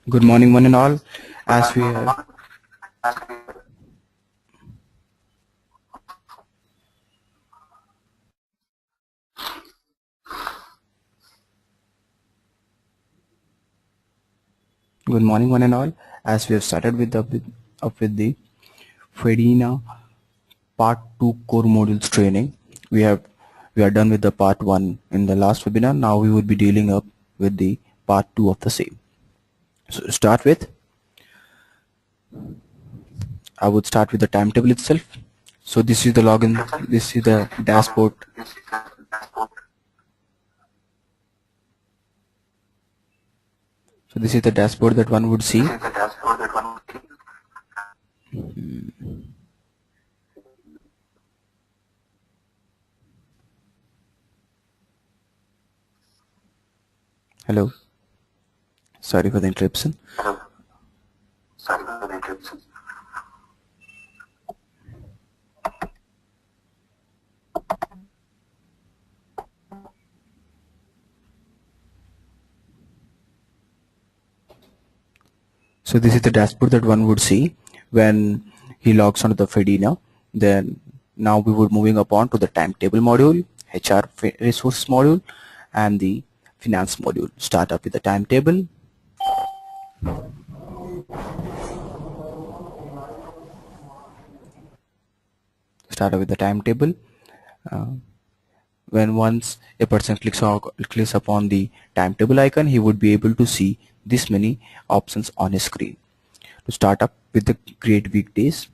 Good morning, one and all. As we have Good morning, one and all. As we have started with the FEDINA Part 2 core modules training, we are done with the Part 1 in the last webinar. Now we would be dealing up with the Part 2 of the same. So to start with, I would start with the timetable itself. So this is the login. This is the dashboard. So this is the dashboard that one would see. Hello. Sorry for the interruption. So this is the dashboard that one would see when he logs onto the FEDINA. Then now we would moving upon to the timetable module, HR resource module, and the finance module. Start up with the timetable. Start up with the timetable. When once a person clicks upon the timetable icon, he would be able to see this many options on his screen. To start up with the create weekdays,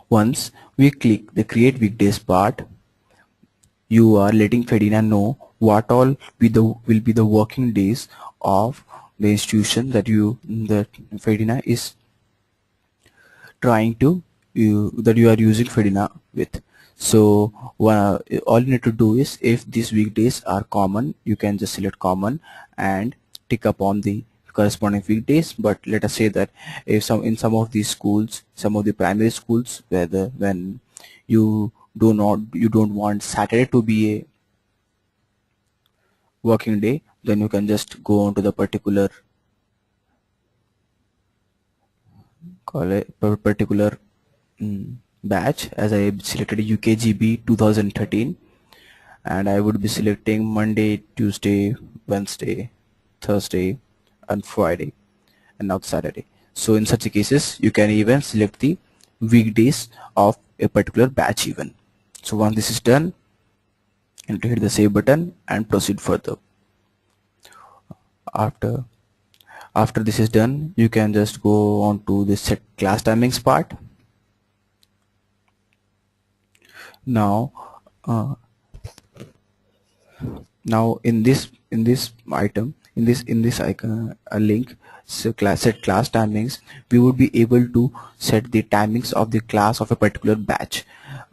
once we click the create weekdays part, you are letting FEDINA know what all will be the working days of the institution that FEDINA is trying to that you are using FEDINA with. So all you need to do is, if these weekdays are common, you can just select common and tick upon the corresponding weekdays. But let us say that if some of these schools, some of the primary schools, when you don't want Saturday to be a working day, then you can just go on to the particular batch. As I selected UKGB 2013, and I would be selecting Monday, Tuesday, Wednesday, Thursday, and Friday, and not Saturday. So in such cases, you can even select the weekdays of a particular batch even. So once this is done, and to hit the save button and proceed further. After After this is done, you can just go on to the set class timings part. Now, uh, now in this icon link, so set class timings, we would be able to set the timings of the class of a particular batch,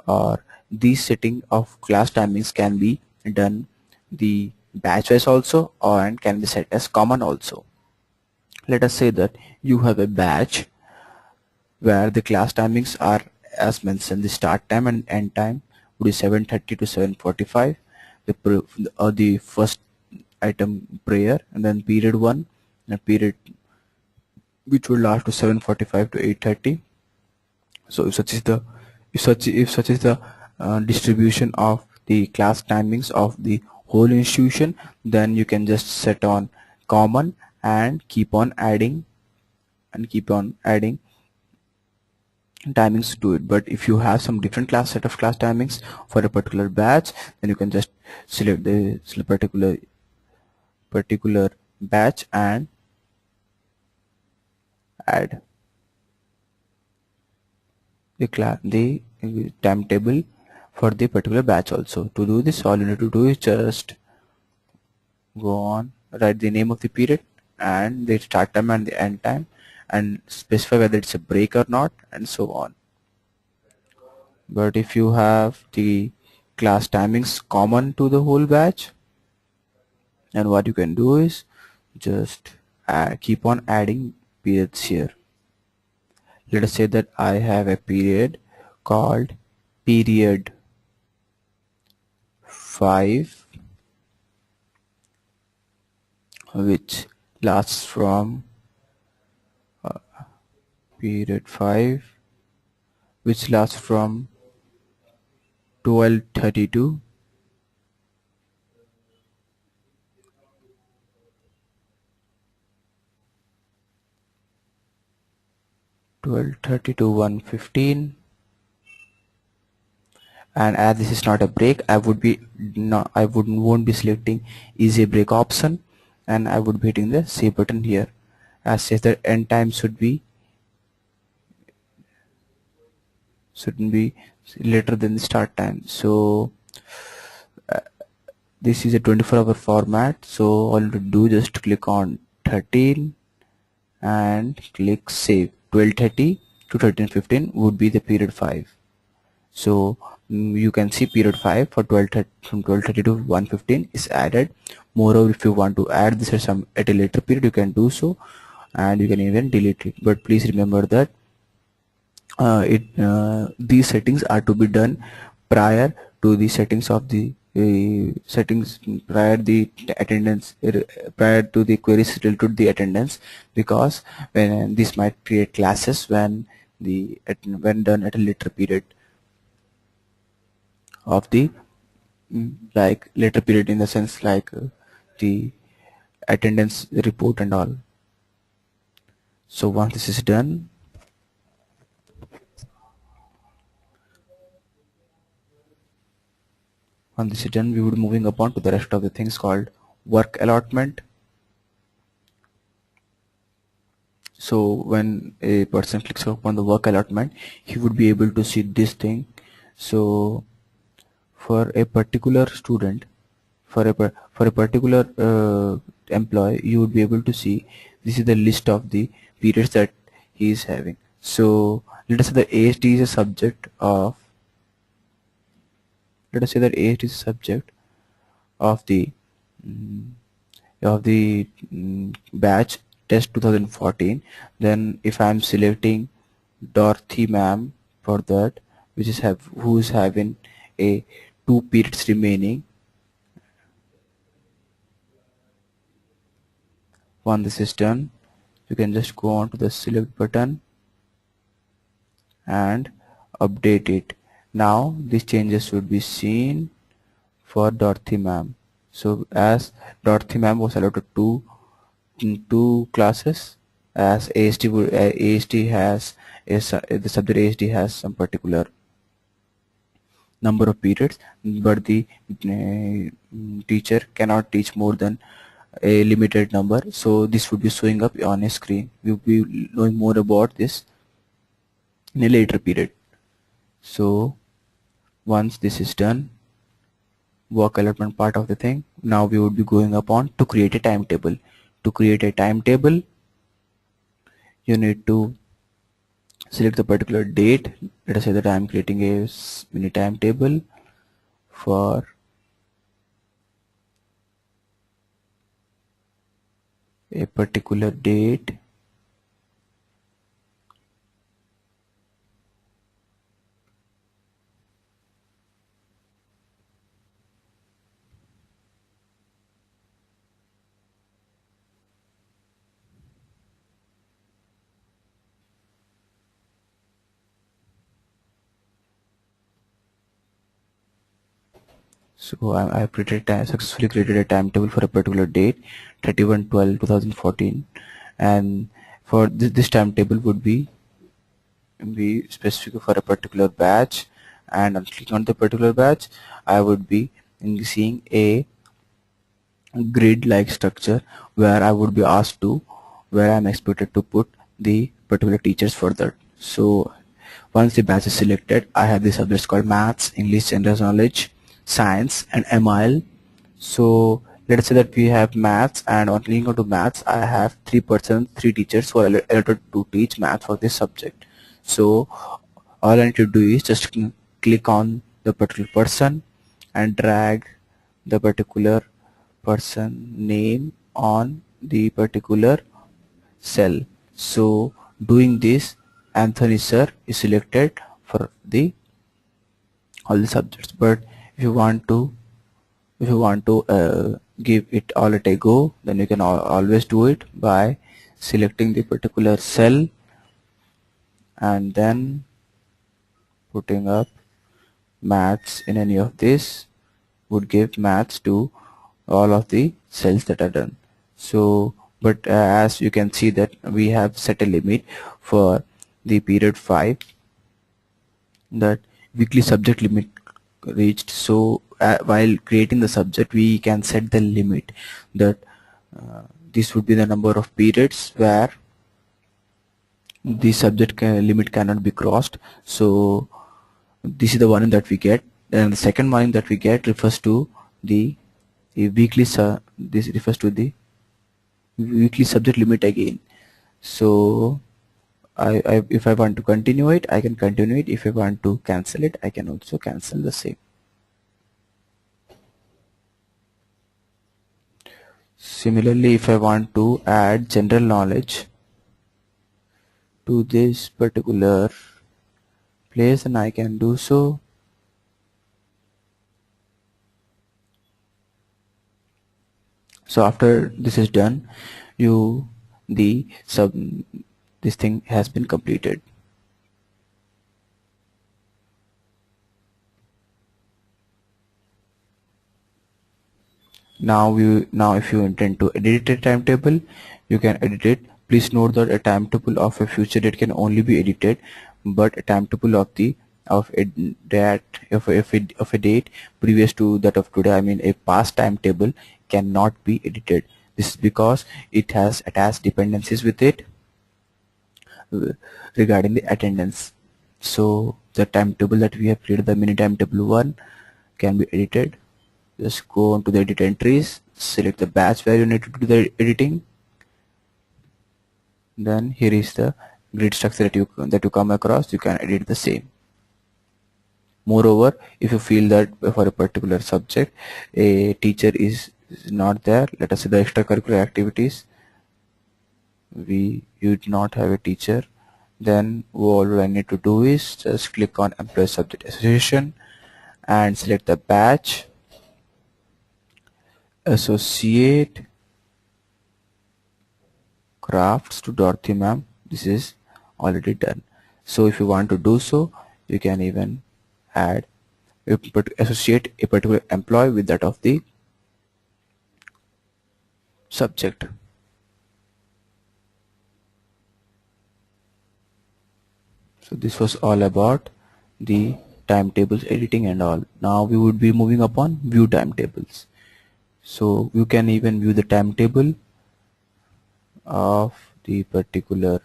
or these setting of class timings can be done the batch wise also, or and can be set as common also. Let us say that you have a batch where the class timings are as mentioned. The start time and end time would be 7:30 to 7:45. The first item prayer, and then period 1, and period which will last to 7:45 to 8:30. So if such is the distribution of the class timings of the whole institution, then you can just set on common and keep on adding timings to it. But if you have some different set of class timings for a particular batch, then you can just select the particular batch and add the timetable for the particular batch also. To do this, all you need to do is just go on, write the name of the period and the start time and the end time, and specify whether it's a break or not, and so on. But if you have the class timings common to the whole batch, and what you can do is just keep on adding periods here. Let us say that I have a period called period 5, which lasts from period 5, which lasts from 12:32 to 1:15. And as this is not a break, I would be not I would won't be selecting easy break option, and I would be hitting the save button here, as says that end time shouldn't be later than the start time. So this is a 24-hour format, so all you do just click on 13 and click save. 12:30 to 13:15 would be the period 5. So you can see period 5 for 12:30 from 12:30 to 1:15 is added. Moreover, if you want to add this at a later period, you can do so, and you can even delete it. But please remember that these settings are to be done prior to the settings of the settings prior the attendance prior to the queries related to the attendance, because when this might create classes when when done at a later period of the like later period, in the sense like the attendance report and all. So once this is done, we would moving upon to the rest of the things called work allotment. So when a person clicks upon the work allotment, he would be able to see this thing. So for a particular student, for a particular employee, you would be able to see this is the list of the periods that he is having. So let us say that AST is a subject of of the mm, batch test 2014. Then if I am selecting Dorothy ma'am for that, which is who is having a 2 periods remaining. Once this is done, you can just go on to the select button and update it. Now these changes should be seen for Dorothy ma'am. So as Dorothy ma'am was allotted two classes, as AST has the subject AST has some particular number of periods, but the teacher cannot teach more than a limited number. So this would be showing up on a screen. We'll be knowing more about this in a later period. So once this is done, work allotment part of the thing, now we would be going upon to create a timetable. To create a timetable, you need to select the particular date. Let us say that I am creating a mini timetable for a particular date. So I successfully created a timetable for a particular date, 31/12/2014, and for this timetable would be specific for a particular batch. And on clicking on the particular batch, I would be seeing a grid-like structure where I would be asked to where I'm expected to put the particular teachers for that. So once the batch is selected, I have the subjects called maths, English, general knowledge, science, and MIL. So let us say that we have maths, and on clicking onto maths, I have three teachers who are allotted to teach maths for this subject. So all I need to do is just click on the particular person and drag the particular person name on the particular cell. So doing this, Anthony sir is selected for the all the subjects. But if you want to give it all at a go, then you can always do it by selecting the particular cell and then putting up maths in any of this would give maths to all of the cells that are done. So but as you can see that we have set a limit for the period 5, that weekly subject limit reached. So while creating the subject we can set the limit that this would be the number of periods where the subject limit cannot be crossed. So this is the warning that we get, and the second warning that we get refers to the weekly this refers to the weekly subject limit again. So if I want to continue it, I can continue it. If I want to cancel it, I can also cancel the same. Similarly, if I want to add general knowledge to this particular place, then I can do so. So after this is done, this thing has been completed. Now if you intend to edit a timetable, you can edit it. Please note that a timetable of a future date can only be edited, but a timetable of a date previous to that of today, I mean a past timetable, cannot be edited. This is because it has attached dependencies with it regarding the attendance. So the timetable that we have created, the mini timetable 1, can be edited. Just go on to the edit entries, select the batch where you need to do the editing. Then here is the grid structure that you come across. You can edit the same. Moreover, if you feel that for a particular subject a teacher is not there, let us say the extracurricular activities, you do not have a teacher, then all I need to do is just click on employee subject association and select the batch, associate crafts to Dorothy ma'am. This is already done. So if you want to do so, you can even add associate a particular employee with that of the subject. So this was all about the timetables editing and all. Now we would be moving upon view timetables. So you can even view the timetable of the particular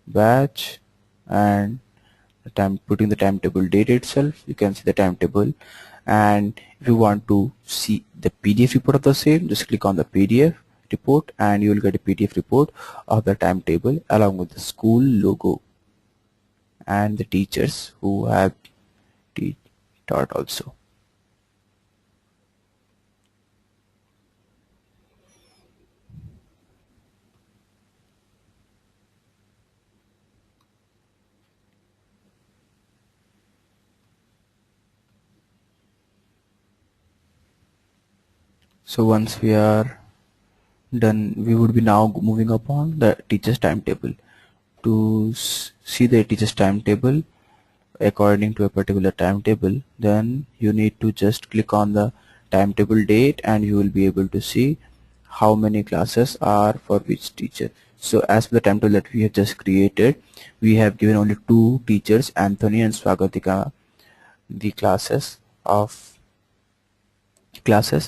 batch, and putting the timetable date itself, you can see the timetable. And if you want to see the PDF report of the same, just click on the PDF report and you will get a PDF report of the timetable along with the school logo and the teachers who have taught also. So once we are done, we would be now moving upon the teacher's timetable. To see the teacher's timetable according to a particular timetable, then you need to just click on the timetable date and you will be able to see how many classes are for which teacher. So as per the timetable that we have just created, we have given only 2 teachers, Anthony and Swagatika, the classes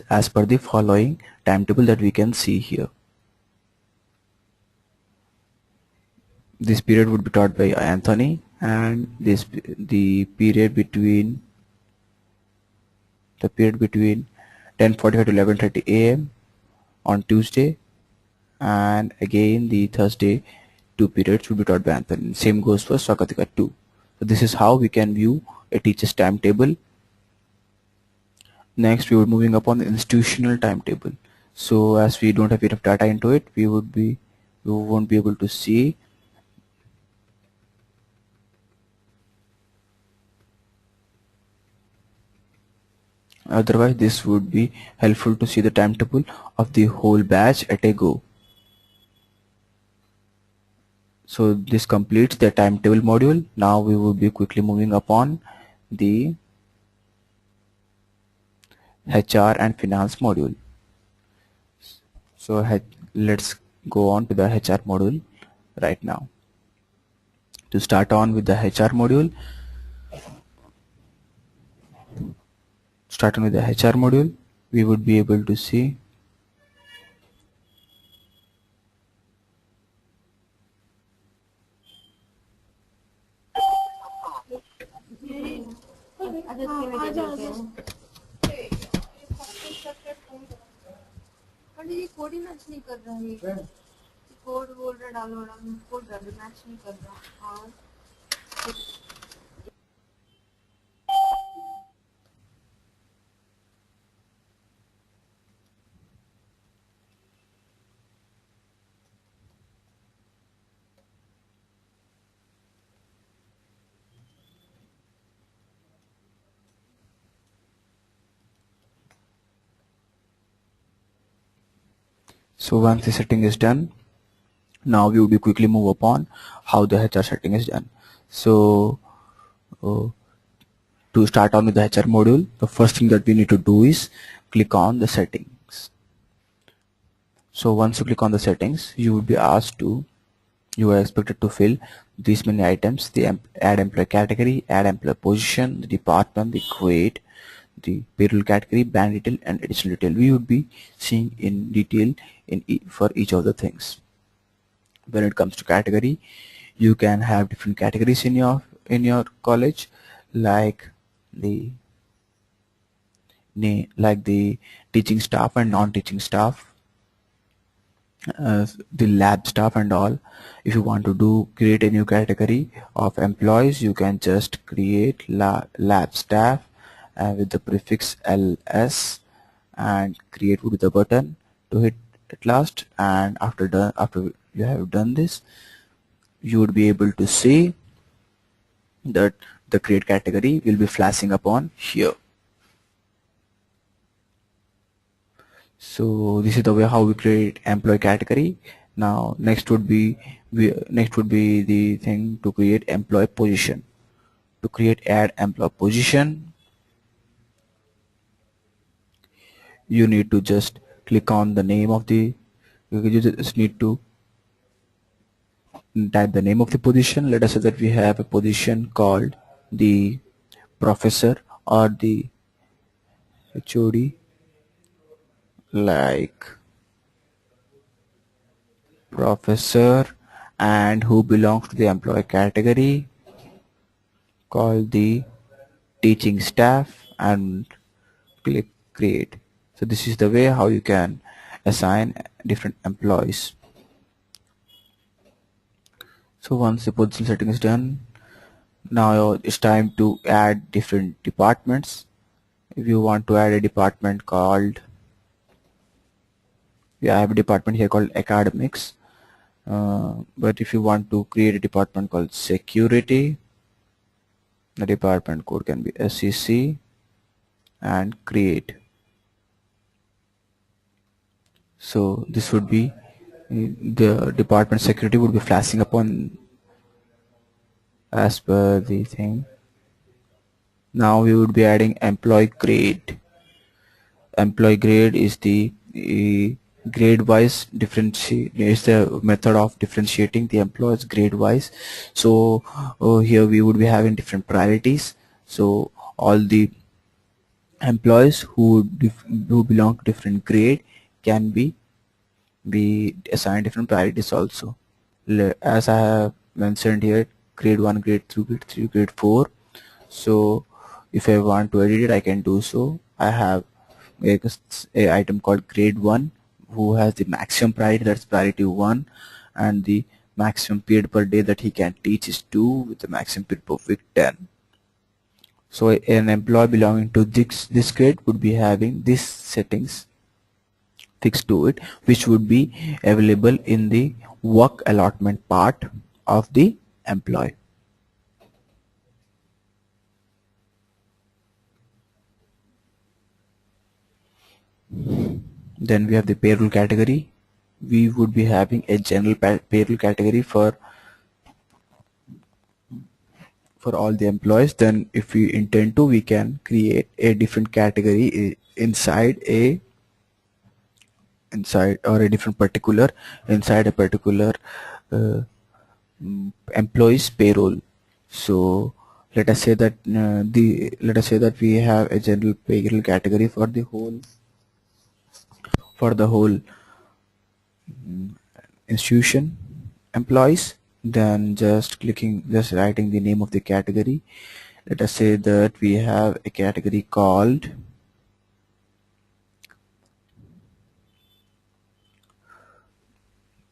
as per the following timetable that we can see here. This period would be taught by Anthony, and the period between 10:45 to 11:30 a.m. on Tuesday, and again the Thursday 2 periods would be taught by Anthony. Same goes for Swagatika 2. So this is how we can view a teacher's timetable. Next we would moving upon the institutional timetable. So as we don't have enough data into it, we won't be able to see. Otherwise this would be helpful to see the timetable of the whole batch at a go. So this completes the timetable module. Now we will be quickly moving upon the HR and finance module. So let's go on to the HR module right now. To start on with the HR module, we would be able to see ये code ही match नहीं कर रहा है। Code बोल रहा download, code match नहीं कर रहा। और so once the setting is done, now we will be quickly move upon how the HR setting is done. So uh, to start on with the HR module, the first thing that we need to do is click on the settings. So once you click on the settings, you are expected to fill these many items: the add employee category, add employee position, the department, the grade, the payroll category, bank detail, and additional detail. We would be seeing in detail for each of the things. When it comes to category, you can have different categories in your college, like the the teaching staff and non-teaching staff, the lab staff and all. If you want to create a new category of employees, you can just create lab staff with the prefix ls and create with the button to hit at last. And after you have done this, you would be able to see that the create category will be flashing upon here. So this is the way how we create employee category. Now next would be the thing to create employee position. To create add employee position, you need to just click on the name of the you just need to type the name of the position. Let us say that we have a position called the professor or the HOD, like professor, and who belongs to the employee category called the teaching staff, and click create. So this is the way how you can assign different employees. So once the position setting is done, now it's time to add different departments. If you want to add a department called, I have a department here called academics, but if you want to create a department called security, the department code can be SEC and create. So this would be the department security would be flashing upon as per the thing. Now we would be adding employee grade. Employee grade is the grade wise differentiate, is the method of differentiating the employees grade wise. So here we would be having different priorities. So all the employees who belong to different grade can be assigned different priorities also. As I have mentioned here, grade 1, grade 2, grade 3, grade 4. So if I want to edit it, I can do so. I have a item called grade 1 who has the maximum priority, that's priority 1, and the maximum period per day that he can teach is 2 with the maximum period per week 10. So an employee belonging to this grade would be having these settings fixed to it, which would be available in the work allotment part of the employee. Then we have the payroll category. We would be having a general payroll category for for all the employees. Then if we intend to, we can create a different category inside or a different particular inside a particular uh, employees payroll. So let us say that we have a general payroll category for the whole institution employees. Then just writing the name of the category. Let us say that we have a category called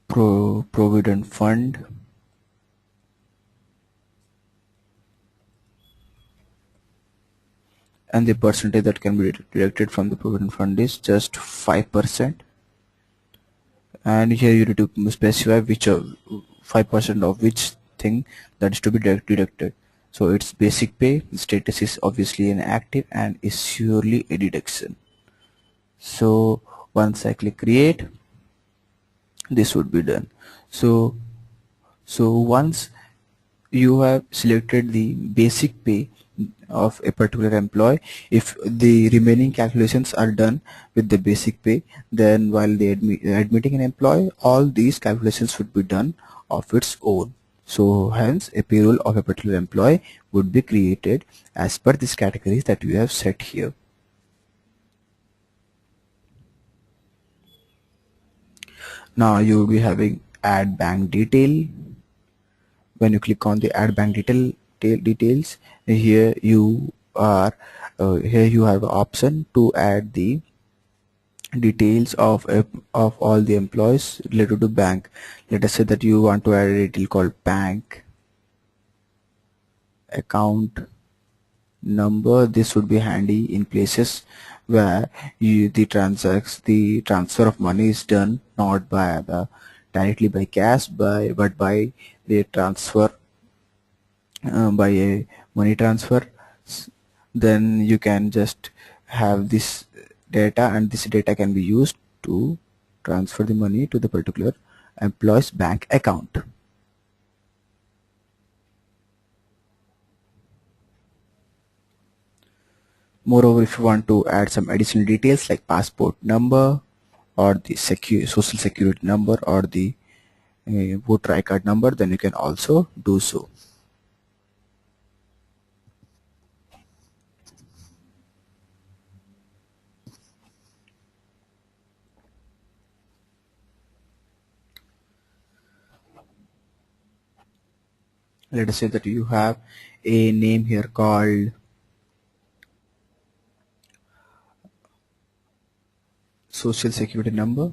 Provident Fund, and the percentage that can be deducted from the Provident Fund is just 5%. And here you need to specify which 5% of which thing that is to be deducted. So it's basic pay, status is obviously an active and is surely a deduction. So once I click create, this would be done. So once you have selected the basic pay of a particular employee, if the remaining calculations are done with the basic pay, then while admitting an employee, all these calculations would be done of its own. So hence a payroll of a particular employee would be created as per these categories that we have set here. Now you will be having add bank detail. When you click on the add bank details, here you have an option to add the details of all the employees related to bank. Let us say that you want to add a detail called bank account number. This would be handy in places where the transfer of money is done not directly by cash but by the transfer by a money transfer. Then you can just have this data, and this data can be used to transfer the money to the particular employee's bank account. Moreover, if you want to add some additional details like passport number or the social security number or the voter ID card number, then you can also do so. Let us say that you have a name here called social security number,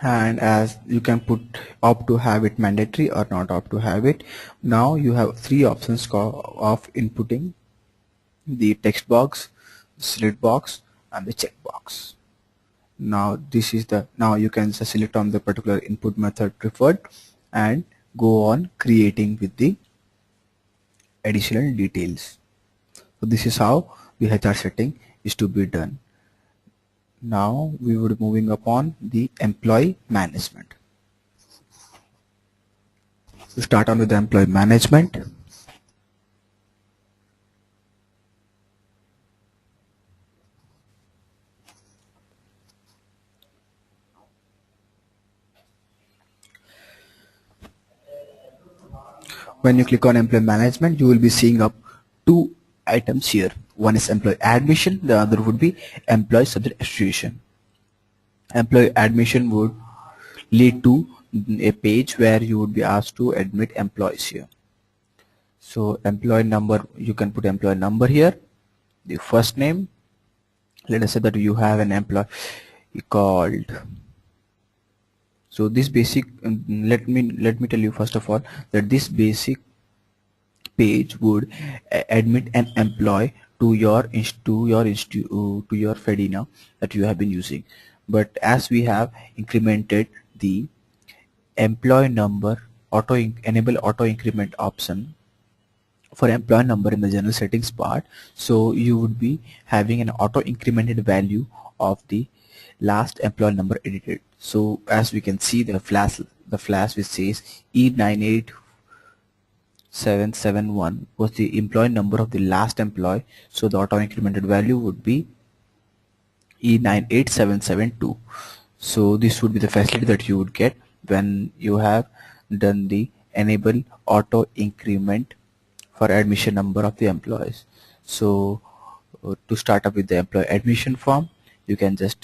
and as you can opt to have it mandatory or not opt to have it. Now you have three options of inputting: the text box, select box, and the check box. Now you can just select on the particular input method preferred and go on creating with the additional details. So this is how the HR setting is to be done. Now we would be moving upon the employee management. To start on with the employee management, when you click on employee management, you will be seeing up two items here. One is employee admission, the other would be employee subject association. Employee admission would lead to a page where you would be asked to admit employees here. So employee number, you can put employee number here, the first name. Let us say that you have an employee called, so this basic let me tell you first of all that this basic page would admit an employee to your Fedina that you have been using. But as we have incremented the employee number enable auto increment option for employee number in the general settings part, so you would be having an auto incremented value of the last employee number edited. So as we can see, the flash which says E98771 was the employee number of the last employee, so the auto incremented value would be E98772. So this would be the facility that you would get when you have done the enable auto increment for admission number of the employees. So to start up with the employee admission form, you can just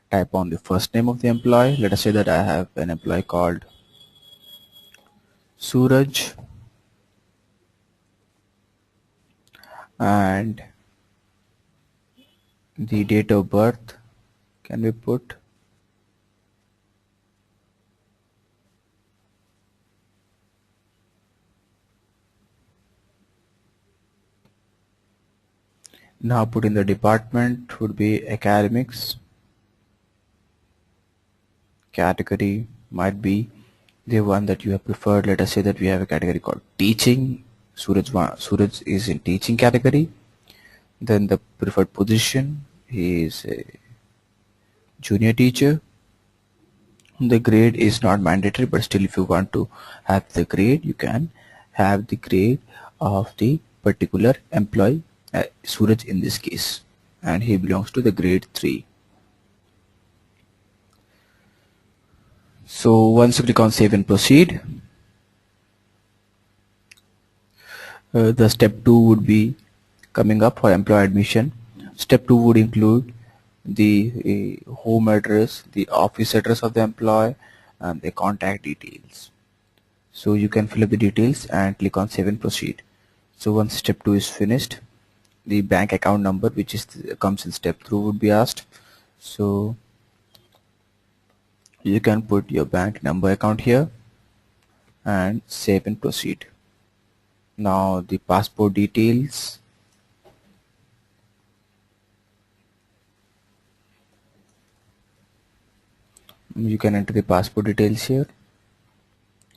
type on the first name of the employee. Let us say that I have an employee called Suraj, and the date of birth can be put. Now put in the department would be academics. Category might be the one that you have preferred. Let us say that we have a category called teaching. Suraj is in teaching category. Then the preferred position is a junior teacher. The grade is not mandatory, but still if you want to have the grade, you can have the grade of the particular employee, Suraj in this case, and he belongs to the grade 3. So once you click on save and proceed, the step 2 would be coming up for employee admission. Step 2 would include the home address, the office address of the employee, and the contact details. So you can fill up the details and click on save and proceed. So once step 2 is finished, the bank account number, which is comes in step 3, would be asked. So you can put your bank number account here and save and proceed. Now the passport details. You can enter the passport details here.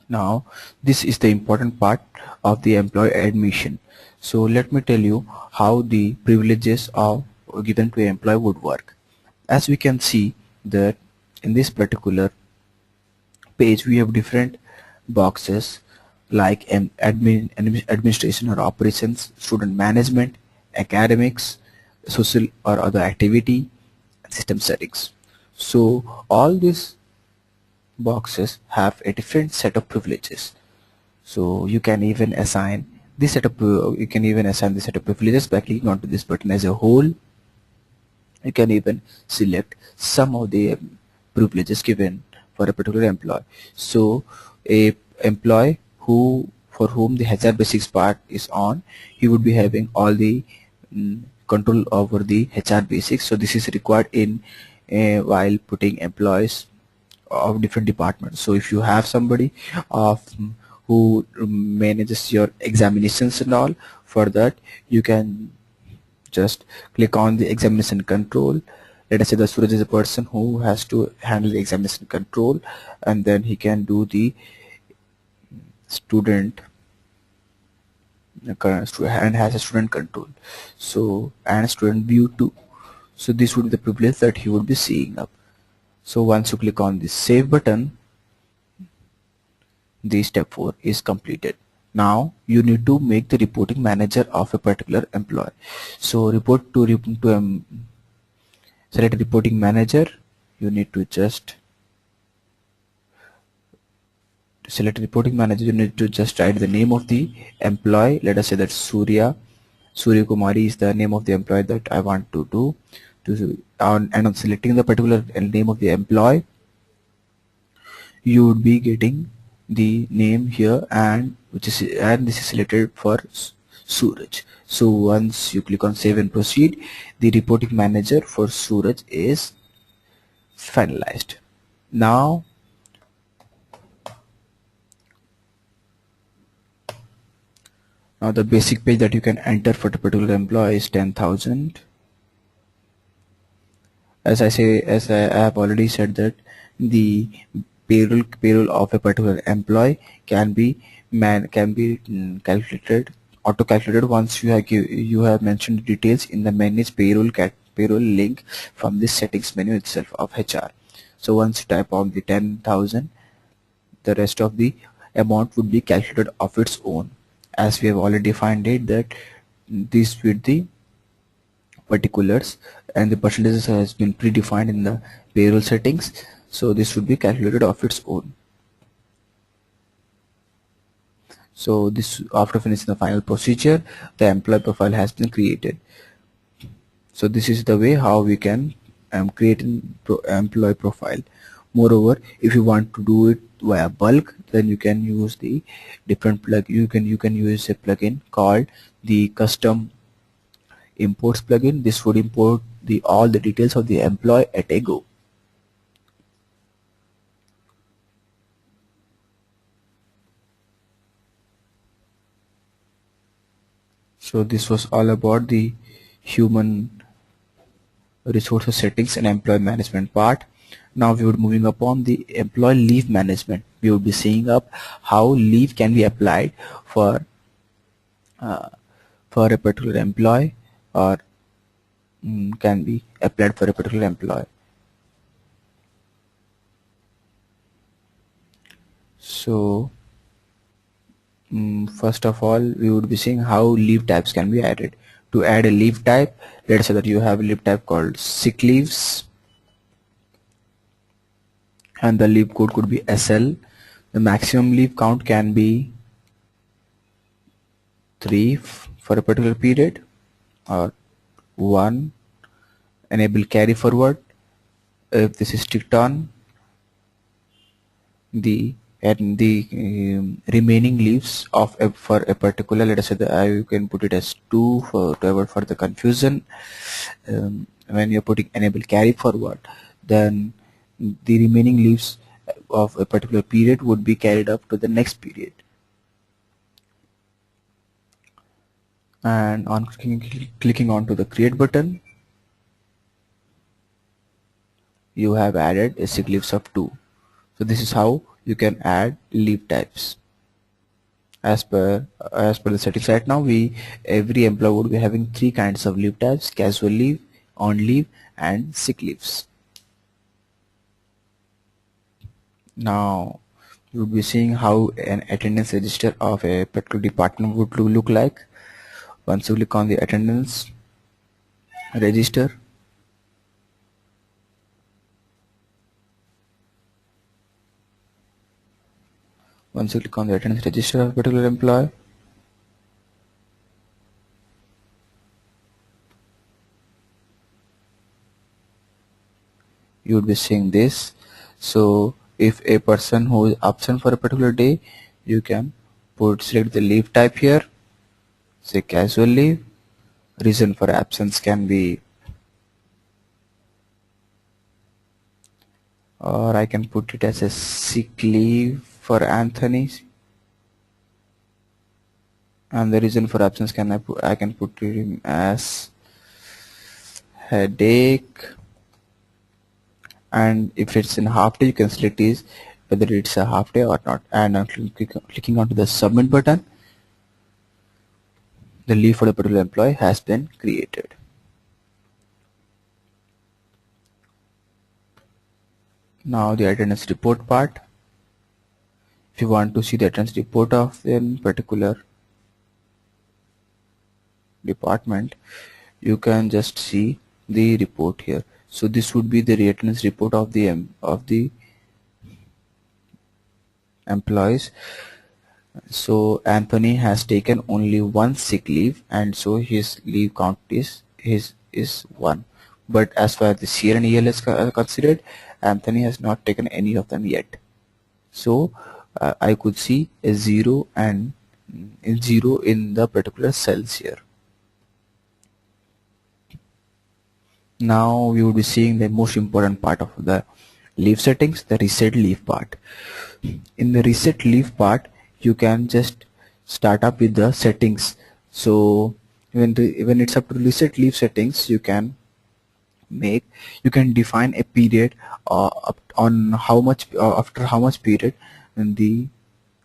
Now this is the important part of the employee admission. So let me tell you how the privileges of given to an employee would work. As we can see that in this particular page we have different boxes like administration or operations, student management, academics, social or other activity, system settings. So all these boxes have a different set of privileges. So you can even assign this set of privileges by clicking onto this button as a whole. You can even select some of the privileges given for a particular employee. So a employee for whom the HR basics part is on, he would be having all the control over the HR basics. So this is required in while putting employees of different departments. So if you have somebody who manages your examinations and all, for that you can just click on the examination control. Let us say that Suraj is a person who has to handle the examination control, and then he can do the student and has a student control, so and student view too. So this would be the privilege that he would be seeing up. So once you click on the save button, the step 4 is completed. Now you need to make the reporting manager of a particular employee. So select reporting manager. You need to just select reporting manager. You need to just write the name of the employee. Let us say that Surya Kumari is the name of the employee that I want to do. And on selecting the particular name of the employee, you would be getting the name here, and this is selected for Suraj. So once you click on save and proceed, the reporting manager for Suraj is finalized. Now the basic page that you can enter for the particular employee is 10,000. As I have already said that the payroll of a particular employee can be calculated, auto calculated once you have mentioned the details in the manage payroll payroll link from this settings menu itself of HR. So once you type out the 10,000, the rest of the amount would be calculated of its own, as we have already defined it that this with the particulars and the percentages has been predefined in the payroll settings, so this would be calculated of its own. So this, after finishing the final procedure, the employee profile has been created. So this is the way how we can create an employee profile. Moreover, if you want to do it via bulk, then you can use the different plug. You can use a plugin called the custom imports plugin. This would import all the details of the employee at a go. So this was all about the human resources settings and employee management part. Now we would moving upon the employee leave management. We would be seeing up how leave can be applied for uh, for a particular employee, or can be applied for a particular employee. So first of all, we would be seeing how leave types can be added. To add a leave type, let's say that you have a leave type called sick leaves, and the leave code could be SL. The maximum leave count can be 3 for a particular period, or 1. Enable carry forward if this is ticked on. The remaining leaves of for a particular, let us say that you can put it as 2 to avoid for the confusion. When you're putting enable carry forward, then the remaining leaves of a particular period would be carried up to the next period. And on clicking onto the create button, you have added a sick leaves of 2. So this is how you can add leave types. As per the settings right now, every employee would be having 3 kinds of leave types: casual leave, on leave, and sick leaves. Now you would be seeing how an attendance register of a particular department would look like. Once you click on the attendance register, of a particular employee, you would be seeing this. So if a person who is absent for a particular day, you can select the leave type here, say casual leave. Reason for absence can be, or I can put it as a sick leave for Anthony, and the reason for absence I can put it as headache. And if it's in half day, you can select is whether it's a half day or not, and on clicking onto the submit button, the leave for the particular employee has been created. Now the attendance report part. If you want to see the attendance report of a particular department, you can just see the report here. So this would be the attendance report of the employees. So Anthony has taken only 1 sick leave, and so his leave count is 1. But as far as the CR and EL is considered, Anthony has not taken any of them yet. So I could see a 0 and 0 in the particular cells here. Now we will be seeing the most important part of the leave settings, the reset leave part. In the reset leave part, you can just start up with the settings. So when it's up to reset leave settings, you can define a period on how much after how much period the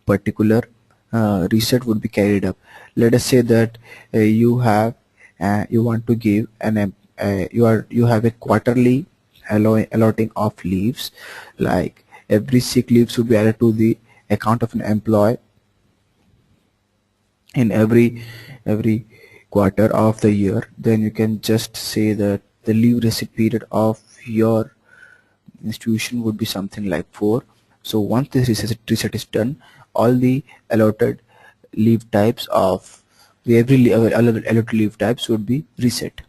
particular reset would be carried up. Let us say that you want to give an you have a quarterly allotting of leaves, like every sick leave should be added to the account of an employee in every quarter of the year. Then you can just say that the leave receipt period of your institution would be something like 4. So once this reset is done, all the allotted leave types of allotted leave types would be reset.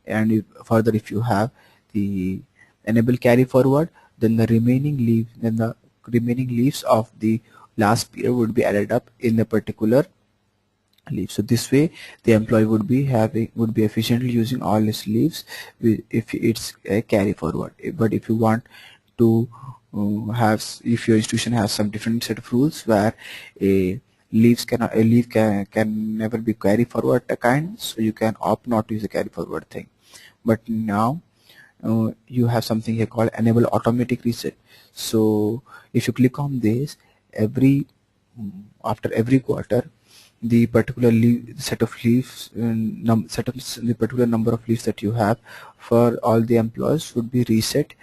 And further, if you have the enable carry forward, then the remaining leaves of the last period would be added up in a particular leave. So this way the employee would be efficiently using all his leaves if it's a carry forward. But if you want to if your institution has some different set of rules where a leave can never be carry forward a kind, so you can opt not to use the carry forward thing. But now you have something here called enable automatic reset. So if you click on this, after every quarter, the particular set of leaves the particular number of leaves that you have for all the employees would be reset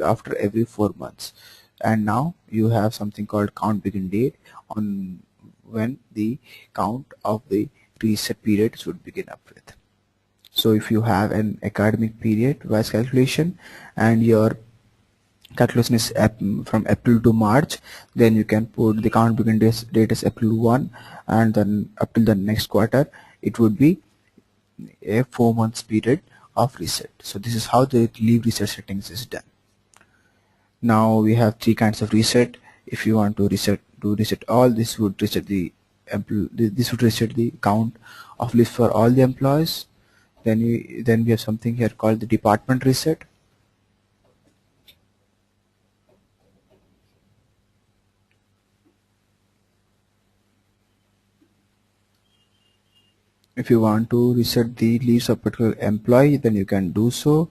after every 4 months. And now you have something called count begin date, on when the count of the reset period should begin up with. So if you have an academic period wise calculation and your calculation is from April to March, then you can put the count begin date as April 1, and then up till the next quarter it would be a 4 months period of reset. So this is how the leave reset settings is done. Now we have 3 kinds of reset. If you want to reset all, this would reset the count of leaves for all the employees. Then we have something here called the department reset. If you want to reset the leaves of a particular employee, then you can do so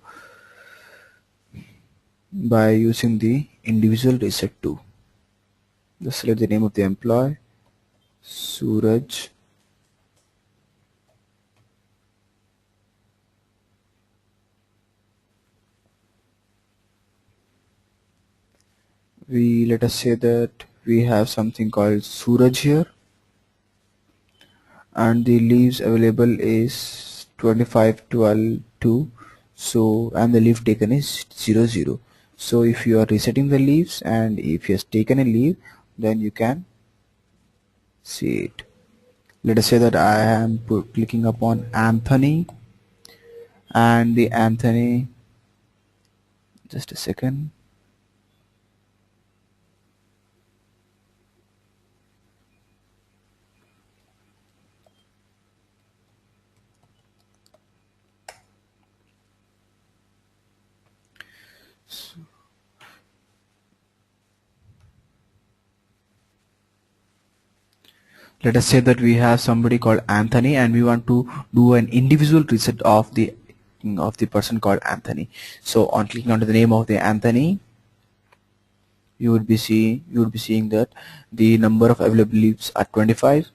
by using the individual reset tool. Just select the name of the employee, Suraj. Let us say that we have something called Suraj here, and the leaves available is 25 12 2. So and the leave taken is 00. So if you are resetting the leaves and if he has taken a leave, then you can see it. Let us say that I am clicking upon Anthony, and the Anthony, just a second. Let us say that we have somebody called Anthony and we want to do an individual reset of the person called Anthony. So on clicking onto the name of the Anthony, you would be seeing that the number of available leaves are 25,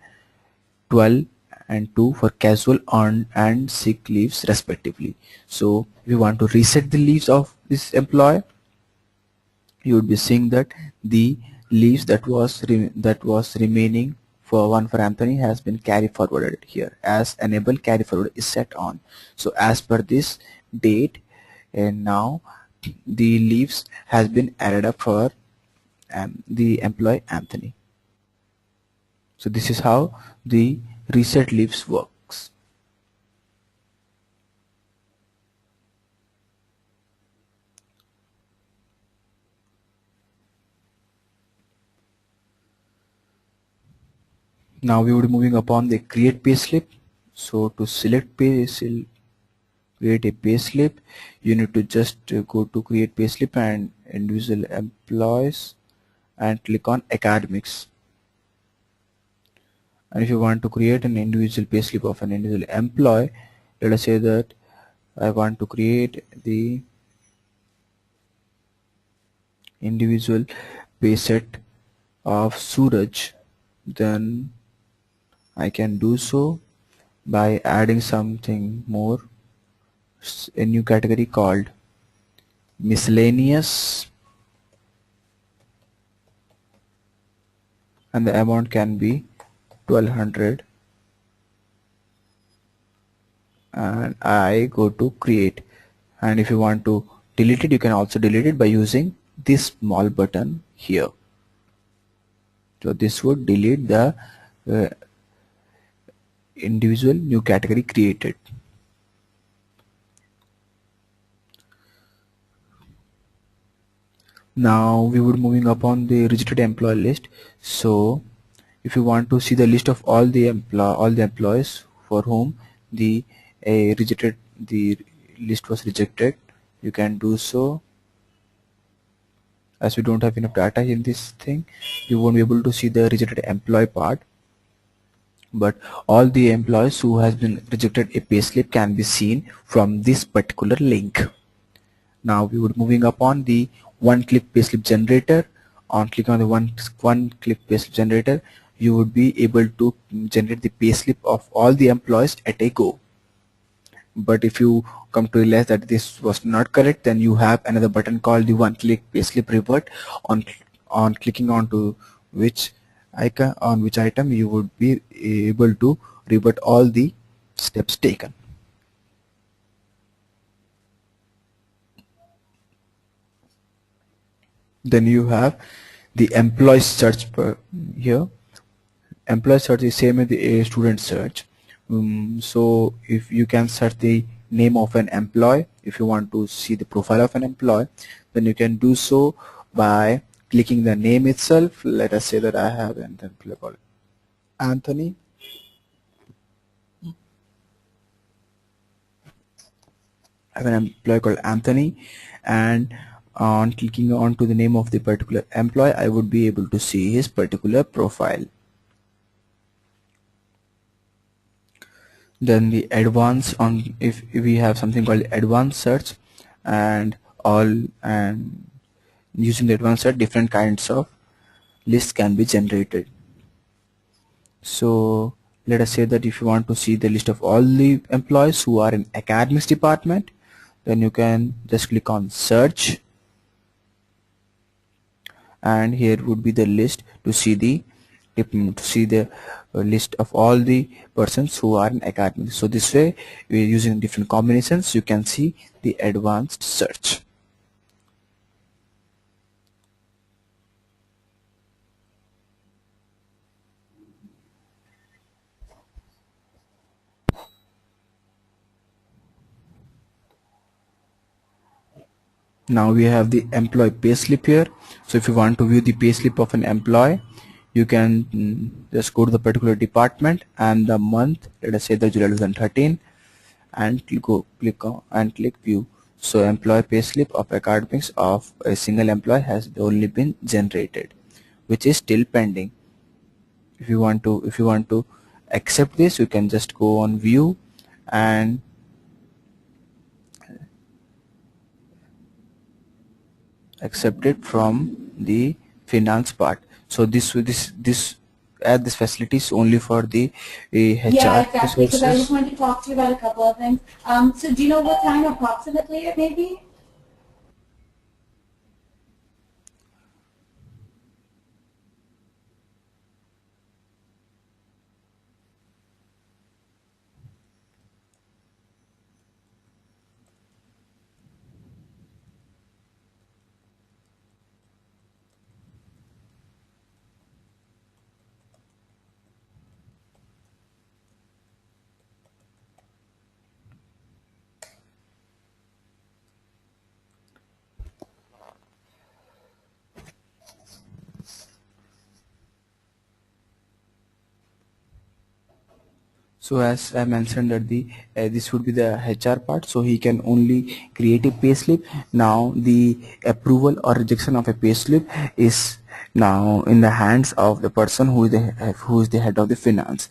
12 and 2 for casual, earned and sick leaves respectively. So if you want to reset the leaves of this employee, you would be seeing that the leaves that was remaining for Anthony has been carry forwarded here as enable carry forward is set on. So as per this date, and now the leaves has been added up for the employee Anthony. So this is how the reset leaves works. Now we will be moving upon the create payslip. So to create a payslip, you need to just go to create payslip and individual employees and click on academics. And if you want to create an individual payslip of an individual employee, let us say that I want to create the individual payset of Suraj, then I can do so by adding something more a new category called miscellaneous, and the amount can be 1200, and I go to create. And if you want to delete it, you can also delete it by using this small button here. So this would delete the uh, individual new category created. Now we would moving upon the rejected employee list. So if you want to see the list of all the employees for whom the rejected the list was rejected, you can do so. As we don't have enough data in this thing, you won't be able to see the rejected employee part, but all the employees who has been rejected a payslip can be seen from this particular link. Now we would moving upon the one-click payslip generator. On clicking on the one-click payslip generator, you would be able to generate the payslip of all the employees at a go. But if you come to realize that this was not correct, then you have another button called the one-click payslip revert. On clicking on to which icon, on which item, you would be able to revert all the steps taken. Then you have the employee search here. Employee search is same as the student search. So if you can search the name of an employee, if you want to see the profile of an employee, then you can do so by clicking the name itself. Let us say that I have an employee called Anthony. I have an employee called Anthony, and on clicking on to the name of the particular employee, I would be able to see his particular profile. Then the advanced, on if we have something called advanced search, and all, and using the advanced search, different kinds of lists can be generated. So let us say that if you want to see the list of all the employees who are in academics department, then you can just click on search, and here would be the list to see the list of all the persons who are in academics. So this way, we using different combinations, you can see the advanced search. Now we have the employee payslip here. So if you want to view the payslip of an employee, you can just go to the particular department and the month, let us say the July 2013, and click view. So employee payslip of academics of a single employee has only been generated, which is still pending. If you want to accept this, you can just go on view and accept it from the finance part. So this add this facilities only for the HR Yeah, exactly. Because I just resources. wanted to talk to you about a couple of things. So do you know what time approximately it may be? So as I mentioned that the this would be the HR part, so he can only create a payslip. Now the approval or rejection of a payslip is now in the hands of the person who is the head of the finance.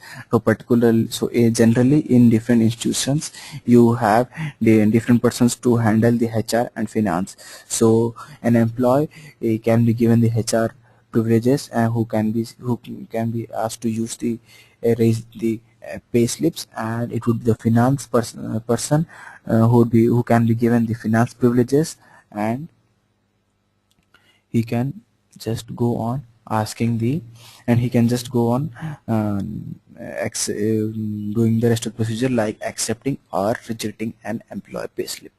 So generally in different institutions you have the different persons to handle the HR and finance. So an employee can be given the HR privileges and who can be asked to use the raise the pay slips, and it would be the finance person who can be given the finance privileges, and he can just go on asking the and he can just go on doing the rest of the procedure like accepting or rejecting an employee payslip.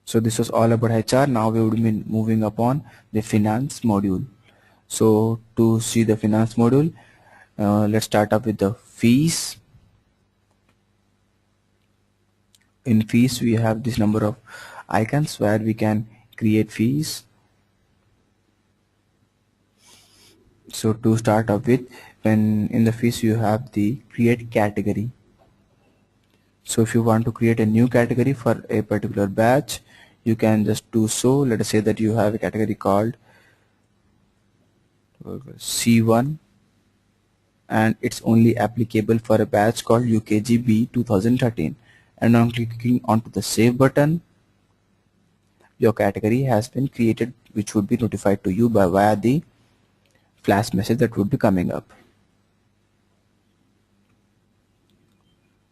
So this was all about HR. Now we would be moving upon the finance module. So to see the finance module, let's start up with the fees. In fees we have this number of icons where we can create fees. So to start up with, when in the fees you have the create category. So if you want to create a new category for a particular batch, you can just do so. Let us say that you have a category called C1, and it's only applicable for a batch called UKGB 2013, and on clicking onto the save button, your category has been created, which would be notified to you by via the flash message that would be coming up.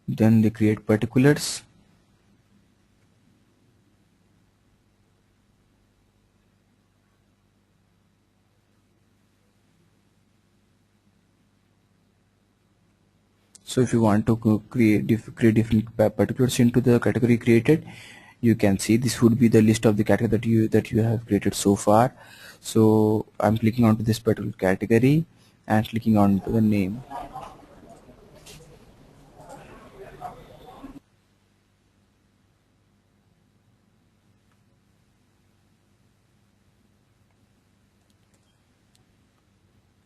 Then they create particulars. So if you want to create different particulars into the category created, you can see this would be the list of the category that you have created so far. So I'm clicking onto this particular category and clicking on to the name.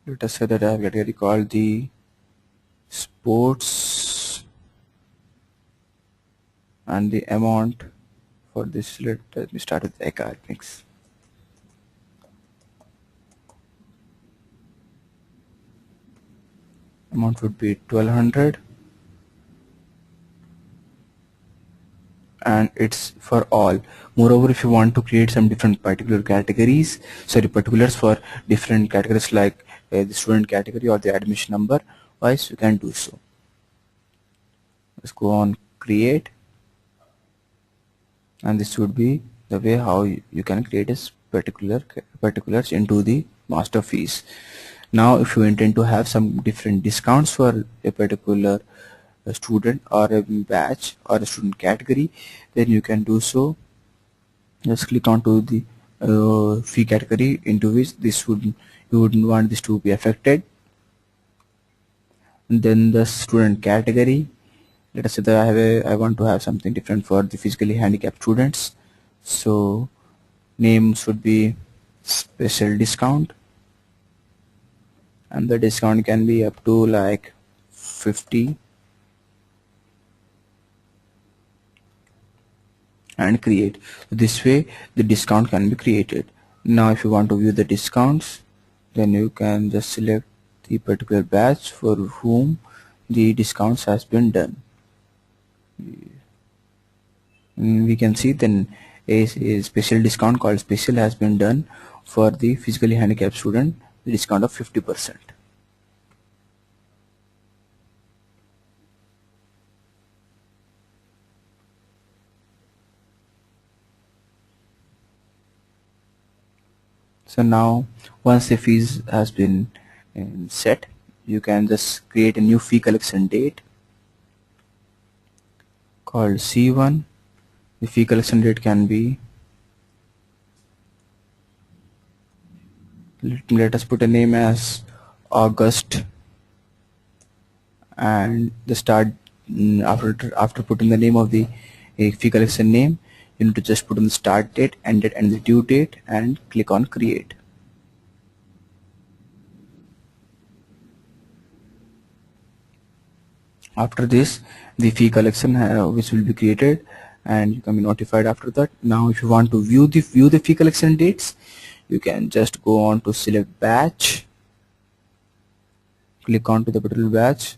Let us say that I have a category called the sports, and the amount for this, let me start with academics. Amount would be 1200, and it's for all. Moreover, if you want to create some different particulars for different categories like the student category or the admission number wise, you can do so. Let's go on create, and this would be the way how you can create a particulars into the master fees. Now if you intend to have some different discounts for a particular student or a batch or a student category, then you can do so. Just click onto the fee category into which you wouldn't want this to be affected, and then the student category. Let us say that I want to have something different for the physically handicapped students. So name should be special discount, and the discount can be up to like 50, and create. This way the discount can be created. Now if you want to view the discounts, then you can just select the particular batch for whom the discounts has been done. We can see then a special discount called special has been done for the physically handicapped student, the discount of 50%. So now once the fees has been set, you can just create a new fee collection date called C1. The fee collection date can be, let us put a name as August, and the start, after putting the name of the fee collection name, you need to just put in the start date, end date, and the due date, and click on create. After this, the fee collection which will be created, and you can be notified after that. Now if you want to view the fee collection dates, you can just go on to select batch, click on to the particular batch,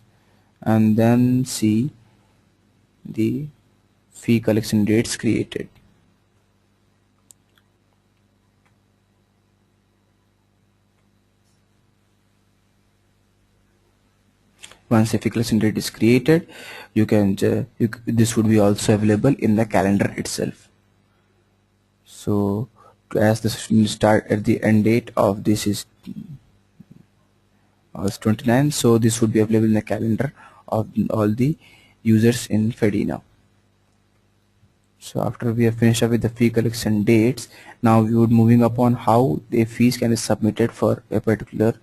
and then see the fee collection dates created. Once a fee collection date is created, this would be also available in the calendar itself. So as the session start at the end date of this is 29, so this would be available in the calendar of all the users in Fedina. So after we have finished up with the fee collection dates, now we would moving upon how the fees can be submitted for a particular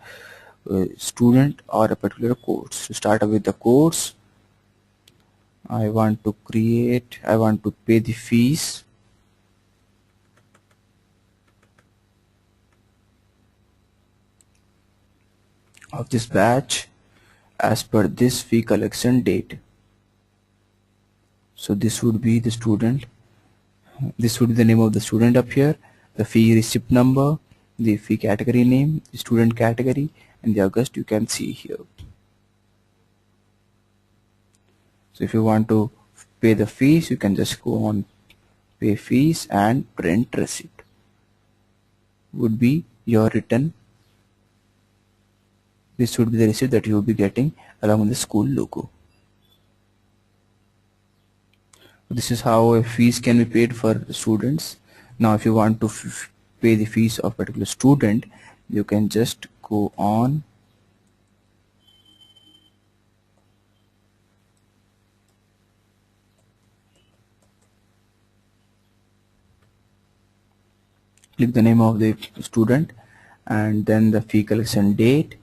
student or a particular course. To start up with the course, I want to pay the fees of this batch as per this fee collection date. So this would be the student, this would be the name of the student up here, the fee receipt number, the fee category name, the student category, and the August you can see here. So if you want to pay the fees, you can just go on pay fees and print receipt would be your return. This would be the receipt that you will be getting along with the school logo. This is how a fees can be paid for students. Now if you want to pay the fees of a particular student, you can just go on click the name of the student and then the fee collection date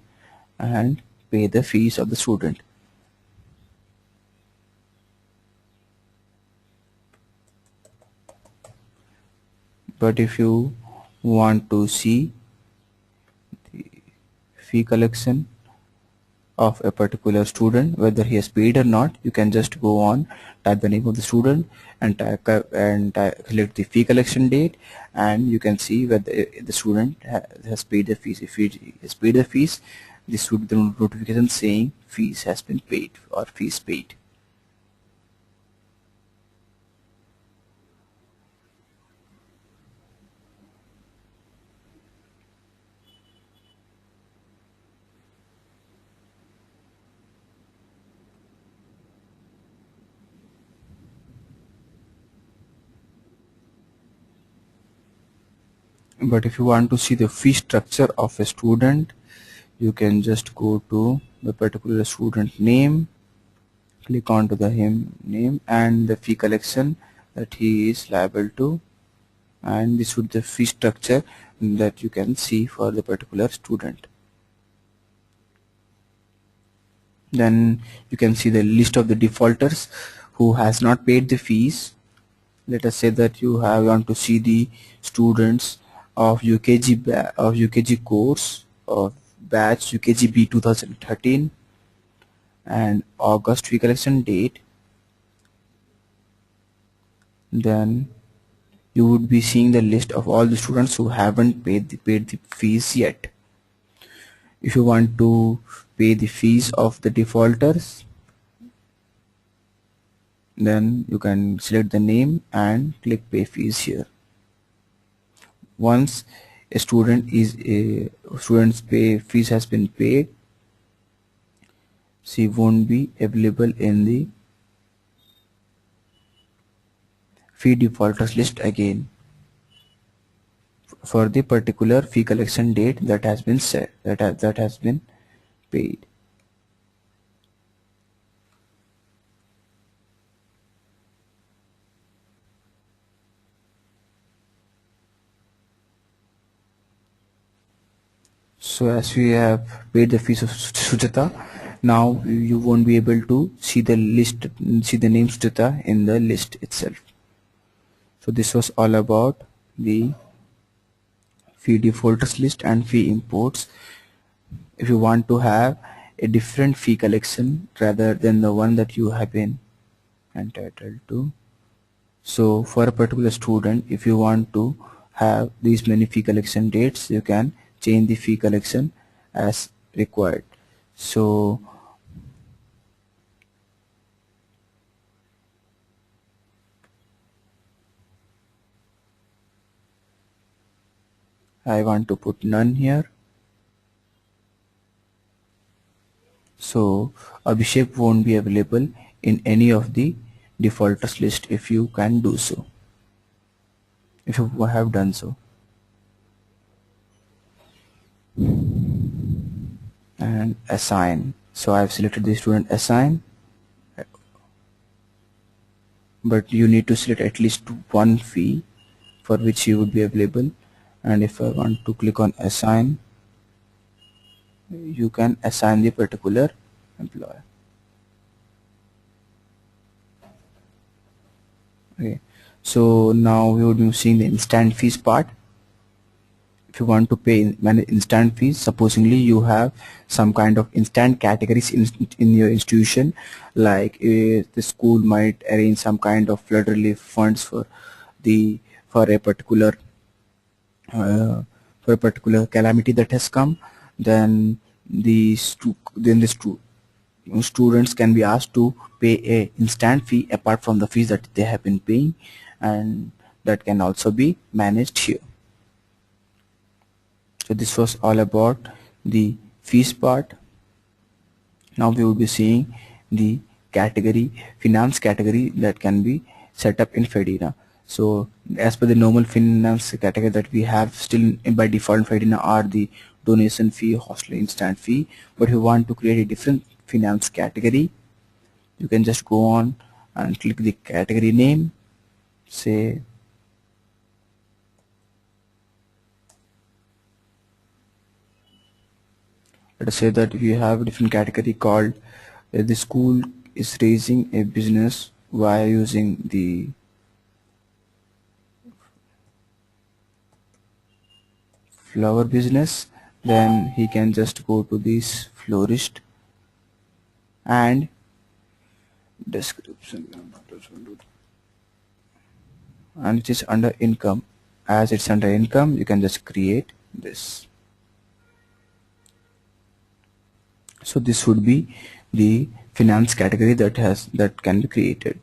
and pay the fees of the student. But if you want to see the fee collection of a particular student, whether he has paid or not, you can just go on, type the name of the student and select the fee collection date, and you can see whether the student has paid the fees. If he has paid the fees, this would be the notification saying fees has been paid or fees paid. But if you want to see the fee structure of a student, you can just go to the particular student name, click onto the him name and the fee collection that he is liable to, and this would be the fee structure that you can see for the particular student. Then you can see the list of the defaulters who has not paid the fees. Let us say that you want to see the students of UKG course of batch UKG B 2013 and August fee collection date. Then you would be seeing the list of all the students who haven't paid the fees yet. If you want to pay the fees of the defaulters, then you can select the name and click pay fees here. Once a student's pay fees has been paid, she won't be available in the fee defaulters list again for the particular fee collection date that has been set, that has been paid. So as we have paid the fees of Sujata, now you won't be able to see the name Sujata in the list itself. So this was all about the fee defaulters list and fee imports. If you want to have a different fee collection rather than the one that you have been entitled to, so for a particular student, if you want to have these many fee collection dates, you can change the fee collection as required. So I want to put none here. So Abhishek won't be available in any of the defaulters list if you can do so, if you have done so. And assign, so I've selected the student assign, but you need to select at least one fee for which you would be available. And if I want to click on assign, you can assign the particular employer. Okay, so now we would be seeing the instant fees part. If you want to pay manage instant fees, supposingly you have some kind of instant categories in your institution, like the school might arrange some kind of flood relief funds for a particular uh, calamity that has come. Then students can be asked to pay a instant fee apart from the fees that they have been paying, and that can also be managed here. So this was all about the fees part. Now we will be seeing the category, finance category, that can be set up in Fedina. So as per the normal finance category that we have still by default in Fedina are the donation fee, hostel instant fee. But if you want to create a different finance category, you can just go on and click the category name, say let us say that we have a different category called the school is raising a business via using the flower business. Then he can just go to this florist and description, and it is under income. As it's under income, you can just create this. So this would be the finance category that can be created.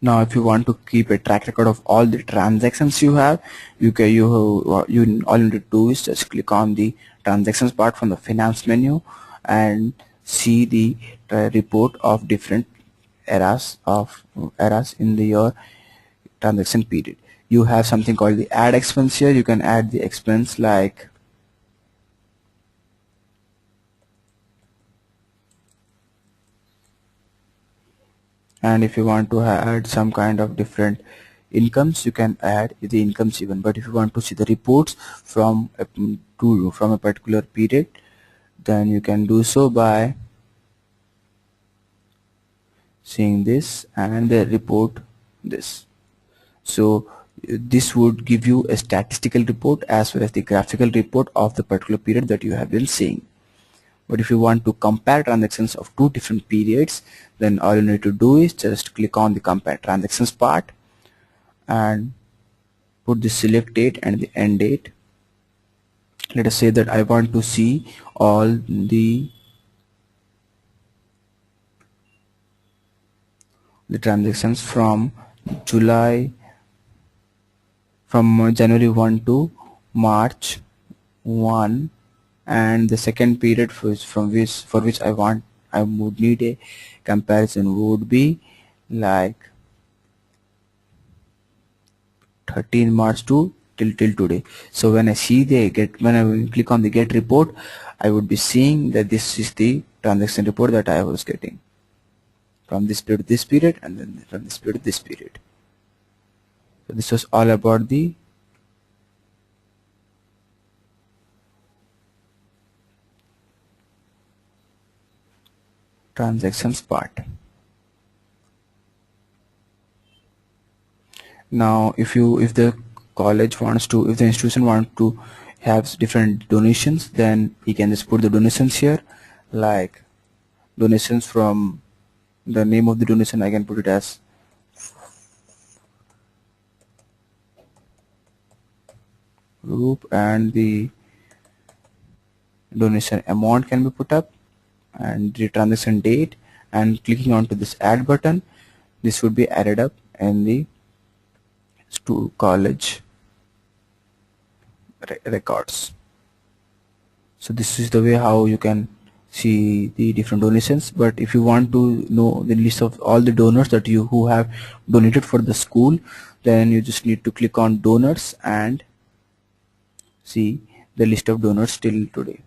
Now if you want to keep a track record of all the transactions you have, you all you need to do is just click on the transactions part from the finance menu and see the report of different eras in your transaction period. You have something called the add expense here. You can add the expense like and if you want to add some kind of different incomes, you can add the incomes even. But if you want to see the reports from from a particular period, then you can do so by seeing this and the report this. So this would give you a statistical report as well as the graphical report of the particular period that you have been seeing. But if you want to compare transactions of two different periods, then all you need to do is just click on the compare transactions part and put the select date and the end date. Let us say that I want to see all the transactions from January 1 to March 1, and the second period for which I would need a comparison would be like 13 March to till today. So when I see when I will click on the get report, I would be seeing that this is the transaction report that I was getting from this period to this period, and then from this period to this period. So this was all about the transactions part. Now if the college wants to, if the institution wants to have different donations, then he can just put the donations here, like donations from the name of the donation I can put it as group, and the donation amount can be put up, and the transaction date, and clicking onto this add button, this would be added up in the college records. So this is the way how you can see the different donations. But if you want to know the list of all the donors that you who have donated for the school, then you just need to click on donors and see the list of donors till today.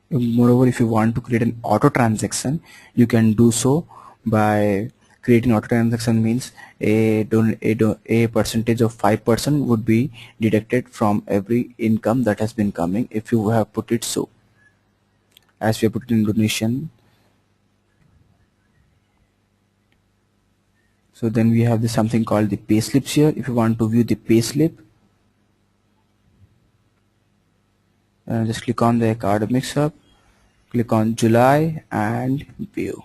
Moreover, if you want to create an auto transaction, you can do so by creating auto transaction. Means a percentage of 5% would be deducted from every income that has been coming if you have put it so, as we have put it in donation. So then we have this something called the pay slips here. If you want to view the pay slip, just click on the academics hub, click on July and view.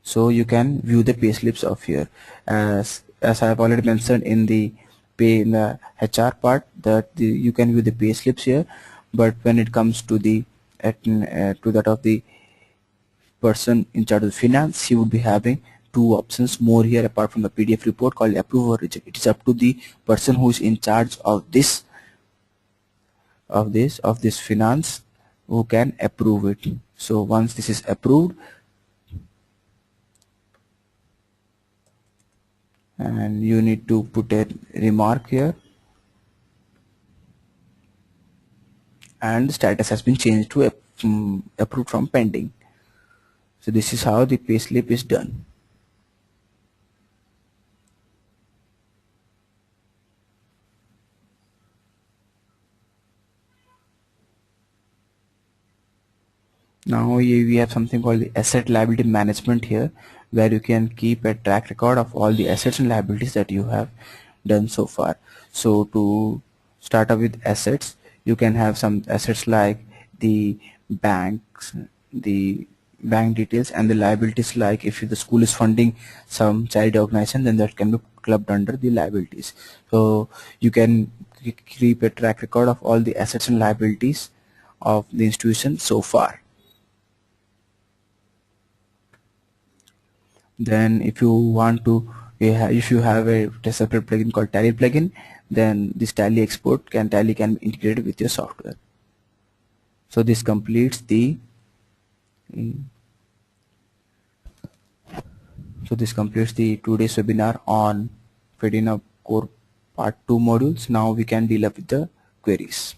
So you can view the pay slips of here. As I have already mentioned in the pay in the HR part, that you can view the pay slips here, but when it comes to the to that of the person in charge of finance, he would be having two options more here apart from the PDF report, called approve or reject. It is up to the person who is in charge of this finance who can approve it. So once this is approved, and you need to put a remark here, and status has been changed to approved from pending. So this is how the payslip is done. Now we have something called the asset liability management here, where you can keep a track record of all the assets and liabilities that you have done so far. So to start off with assets, you can have some assets like the banks, the bank details, and the liabilities like if the school is funding some charity organization, then that can be clubbed under the liabilities. So you can keep a track record of all the assets and liabilities of the institution so far. Then if you want to, if you have a separate plugin called Tally plugin, then this Tally can be integrated with your software. So this completes the mm, today's webinar on Fedina Core Part 2 modules. Now we can deal up with the queries.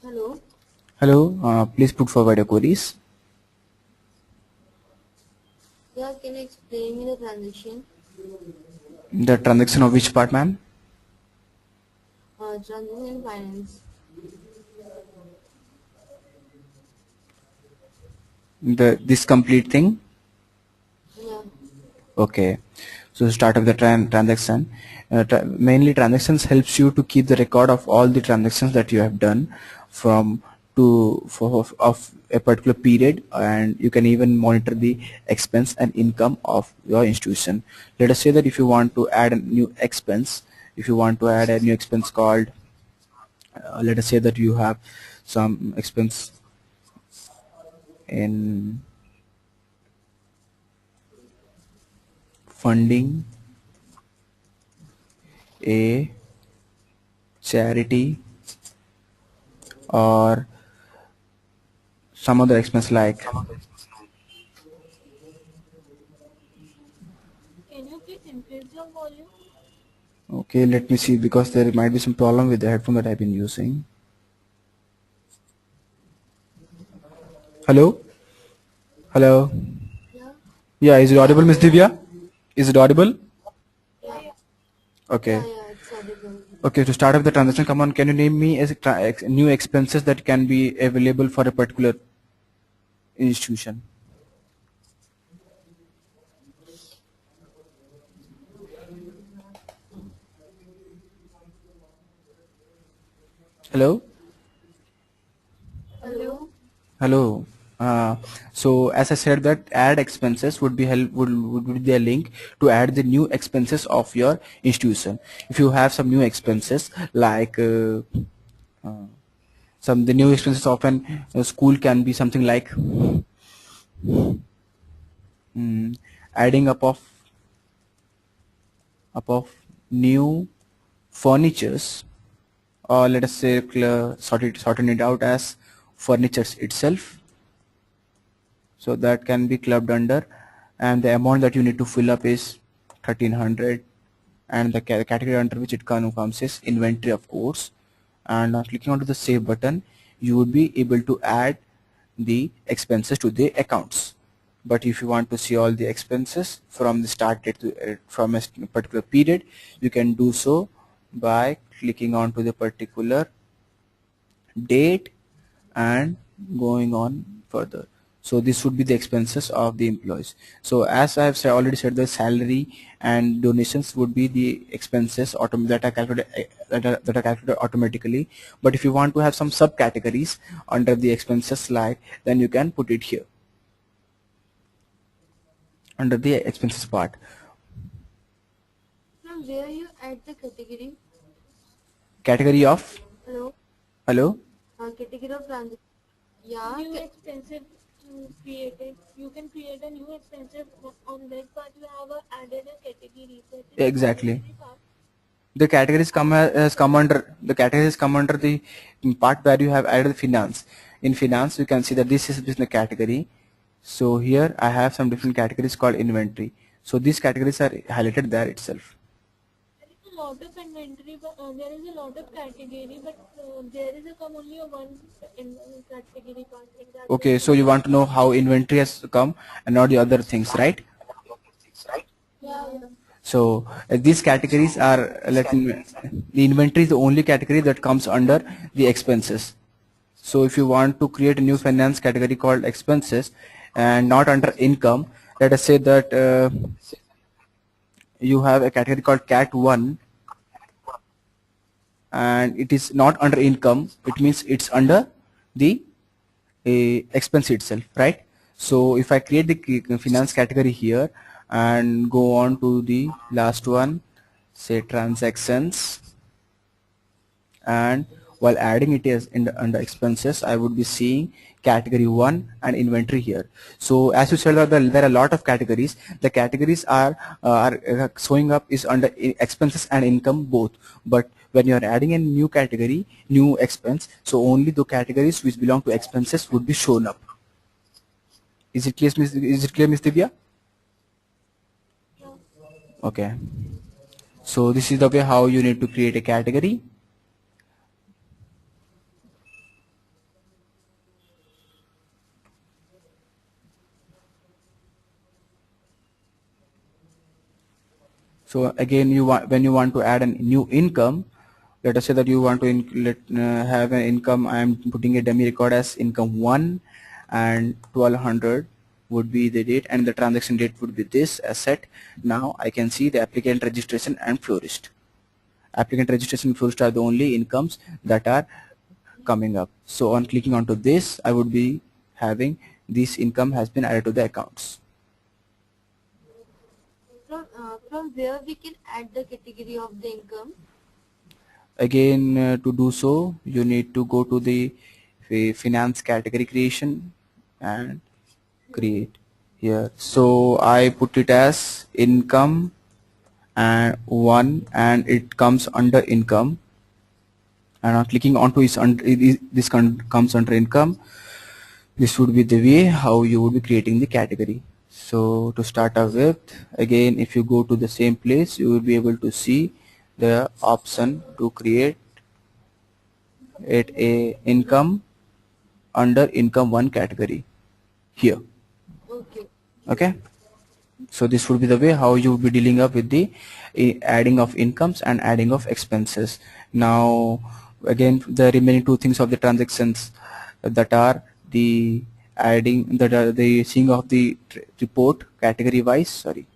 Hello. Hello, please put forward your queries. Yeah, can you explain me the transaction? The transaction of which part, ma'am? Transaction and finance. This complete thing. Yeah. Okay, so start of the transaction. Mainly transactions helps you to keep the record of all the transactions that you have done from of a particular period, and you can even monitor the expense and income of your institution. Let us say that if you want to add a new expense, called, let us say that you have some expense in funding a charity or some other expense like. Can you please increase your volume? Okay, let me see, because there might be some problem with the headphone that I've been using. Hello? Hello? Yeah. Yeah, is it audible, Miss Divya? Is it audible? Yeah. Yeah. Okay. Yeah. It's audible. Okay, to start off the transaction, come on, can you name me as new expenses that can be available for a particular institution? Hello? Hello. Hello. So as I said, that add expenses would be would be a link to add the new expenses of your institution. If you have some new expenses like some the new expenses of an school can be something like mm, adding up of new furnitures, or let us say sorting it out as furnitures itself. So that can be clubbed under, and the amount that you need to fill up is 1300, and the category under which it comes is inventory, of course. And clicking onto the save button, you would be able to add the expenses to the accounts. But if you want to see all the expenses from the start date to from a particular period, you can do so by clicking onto the particular date and going on further. So this would be the expenses of the employees. So as I have already said, the salary and donations would be the expenses that are calculated that are calculated automatically. But if you want to have some subcategories under the expenses slide, then you can put it here under the expenses part. From where you add the category? Category of Hello. hello. Category of transaction. Yeah. New expensive to create it. You can create a new expensive on that part. You have added a category. That is Exactly. category part. The categories has come under the categories come under the part where you have added finance. In finance, you can see that this is business category. So here I have some different categories called inventory. So these categories are highlighted there itself. There is a lot of inventory, but there is a lot of category, but there is a come only a one in category part. In that Okay, so you want to know how inventory has come and not the other things, right? yeah, yeah. So these categories are the inventory is the only category that comes under the expenses. So if you want to create a new finance category called expenses and not under income, let us say that you have a category called cat 1 and it is not under income, it means it's under the expense itself, right? So if I create the finance category here and go on to the last one, say transactions, and while adding it as in under expenses, I would be seeing category 1 and inventory here. So as you said that there are a lot of categories. The categories are showing up is under expenses and income both. But when you are adding a new category, new expense, so only the categories which belong to expenses would be shown up. Is it clear, Miss Divya? Okay. So this is the way how you need to create a category. So again, when you want to add a new income, let us say that you want to have an income. I am putting a dummy record as income 1 and 1200 would be the date and the transaction date would be this as set. Now I can see the applicant registration and florist. Applicant registration and florist are the only incomes that are coming up. So on clicking onto this, I would be having this income has been added to the accounts. From where we can add the category of the income? Again, to do so, you need to go to the finance category creation and create here. So I put it as income and 1 and it comes under income, and on clicking onto this comes under income. This would be the way how you would be creating the category. So to start off with, again, if you go to the same place, you will be able to see the option to create it a income under income one category here. Okay. Okay. So this would be the way how you will be dealing up with the adding of incomes and adding of expenses. Now again, the remaining two things of the transactions that are the adding, that are the seeing of the report category wise, sorry,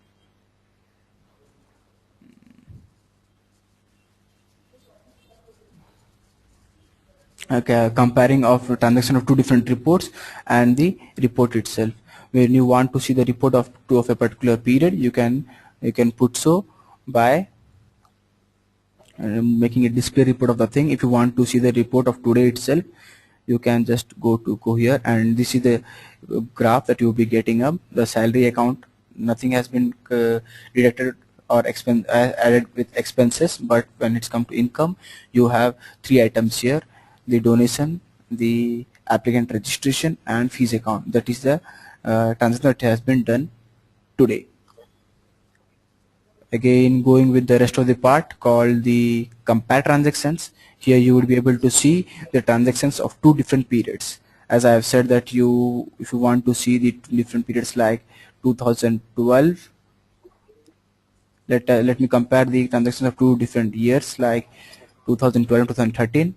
okay, comparing of transaction of two different reports and the report itself. When you want to see the report of a particular period, you can put so by making a display report of the thing. If you want to see the report of today itself, you can just go here, and this is the graph that you will be getting up. The salary account, nothing has been deducted or added with expenses, but when it's come to income, you have three items here: the donation, the applicant registration, and fees account. That is the transaction that has been done today. Again, going with the rest of the part called the compare transactions. Here you would be able to see the transactions of two different periods. As I have said that if you want to see the different periods like 2012, let me compare the transactions of two different years like 2012 2013,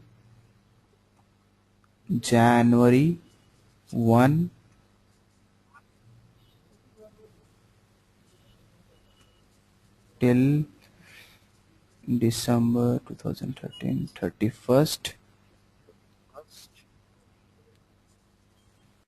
January 1 till December 2013 31st.